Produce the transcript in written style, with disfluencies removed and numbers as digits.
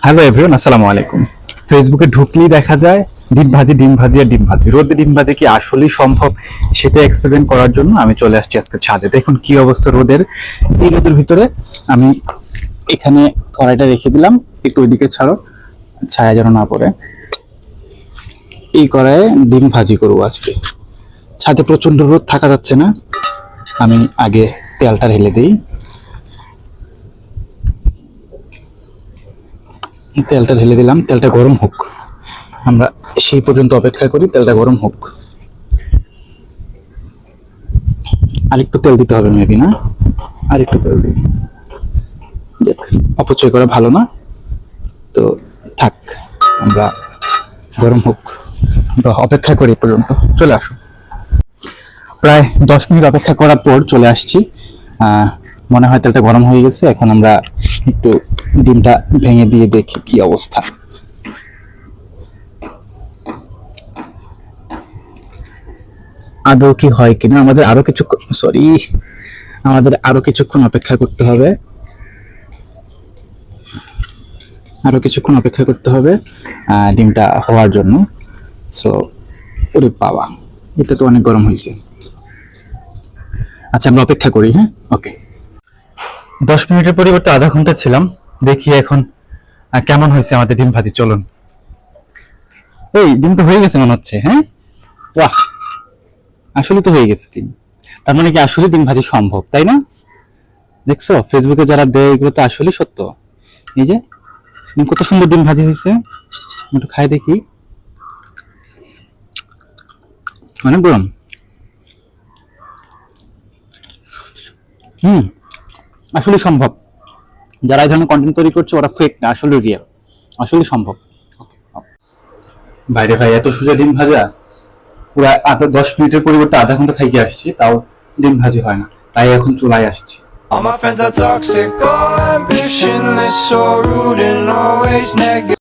Hello everyone, আসসালামু আলাইকুম। ফেসবুকে ঢুকলেই দেখা যায় ডিম ভাজি ডিম ভাজি আর ডিম ভাজি। রোদে ডিম ভাজি কি আসলেই সম্ভব সেটা এক্সপেরিমেন্ট করার জন্য আমি চলে আসছি আজকে ছাদে। দেখুন কি অবস্থা রোদের। এই রোদের ভিতরে আমি এখানে কড়াইটা রেখে দিলাম, একটু ওইদিকে ছাড়ো, ছায়া যেন না পড়ে। এই কড়াইয়ে ডিম ভাজি করবো আজকে। ছাদে প্রচন্ড রোদ, থাকা যাচ্ছে না। আমি আগে তেলটা ঢেলে দিই। তেলটা ঢেলে দিলাম, তেলটা গরম হোক, আমরা সেই পর্যন্ত অপেক্ষা করি। তেলটা গরম হোক। আরেকটু তেল দিতে হবে মেবি, না? আরেকটু তেল দিই। দেখ, অপচয় করা ভালো না, তো থাক, আমরা গরম হোক, আমরা অপেক্ষা করি পর্যন্ত। চলে আসো। প্রায় 10 মিনিট অপেক্ষা করার পর চলে আসছি। মনে হয় তেলটা গরম হয়ে গেছে। এখন আমরা একটু ডিমটা ভেঙে দিয়ে দেখি কি অবস্থা। আদৌ কি হয় কিনা, আমাদের আরো কিছুক্ষণ অপেক্ষা করতে হবে। ডিমটা হওয়ার জন্য। সো ওরে বাবা, এটা তো অনেক গরম হয়েছে। আচ্ছা, আমরা অপেক্ষা করি। হ্যাঁ, ওকে। 10 মিনিটের পরিবর্তে আধা ঘন্টা ছিলাম। দেখি এখন কেমন হয়েছে আমাদের ডিম ভাজি। চলুন। এই ডিম তো হয়ে গেছে মনে হচ্ছে। হ্যাঁ, বাহ, আসলে তো হয়ে গেছে ডিম। তার মানে কি আসলে ডিম ভাজি সম্ভব, তাই না? দেখছো ফেসবুকে যারা দেয় এগুলো তো আসলে সত্য। এই যে কত সুন্দর ডিম ভাজি হয়েছে, একটু খাই দেখি। অনেক গরম। হুম, আসলে সম্ভব। যারা এই ধরনের কন্টেন্ট তৈরি করছে ওরা ফেক না, আসলে রিয়েল, আসলে সম্ভব। বাইরে ভাই এত সোজা ডিম ভাজা? পুরা 10 মিনিটের পরিবর্তে আধা ঘন্টা থাকি আসছি, তাও ডিম ভাজি হয় না। তাই এখন চুলায় আসছি। All my friends are toxic, all ambitionless, so rude and always negative.